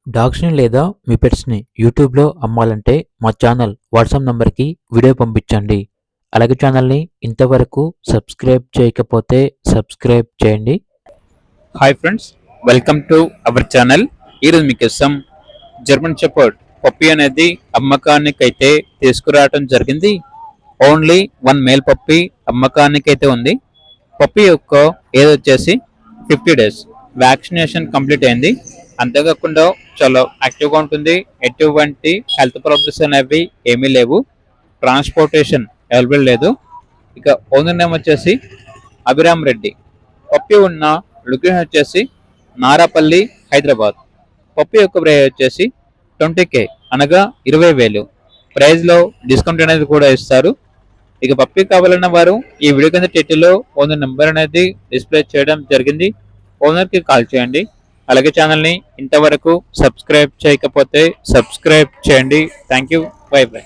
డాగ్స్‌ని లేదా మీ పెట్స్‌ని యూట్యూబ్‌లో అమ్మాలంటే మా ఛానల్ వాట్సాప్ నంబర్‌కి వీడియో పంపించండి. అలాగే ఛానల్‌ని ఇంతవరకు సబ్స్క్రైబ్ చేయకపోతే సబ్స్క్రైబ్ చేయండి. Hi friends, welcome to our channel. ఈరోజు మీకోసం జర్మన్ షెపర్డ్ పప్పీ అనేది అమ్మకానికైతే తీసుకురావడం జరిగింది. ఓన్లీ వన్ మేల్ పప్పీ అమ్మకానికైతే ఉంది. పప్పీ యొక్క ఏజ్ వచ్చేసి 50 డేస్. వ్యాక్సినేషన్ కంప్లీట్ అయింది. అంతేకాకుండా చాలా యాక్టివ్గా ఉంటుంది. ఎటువంటి హెల్త్ ప్రాబ్లమ్స్ అనేవి ఏమీ లేవు. ట్రాన్స్పోర్టేషన్ అవైలబుల్ లేదు. ఇక ఓనర్ నేమ్ వచ్చేసి అభిరామ్ రెడ్డి. పప్పీ ఉన్న లొకేషన్ వచ్చేసి నారాపల్లి, హైదరాబాద్. పప్పీ యొక్క ప్రైస్ వచ్చేసి 20K, అనగా 20,000. ప్రైస్లో డిస్కౌంట్ అనేది కూడా ఇస్తారు. ఇక పప్పీ కావాలన్న వారు ఈ వీడియో కింద టైటిల్లో ఓనర్ నెంబర్ అనేది డిస్ప్లే చేయడం జరిగింది. ఓనర్కి కాల్ చేయండి. అలాగే ఛానల్ని ఇంతవరకు సబ్స్క్రైబ్ చేయకపోతే సబ్స్క్రైబ్ చేయండి. Thank you. By by.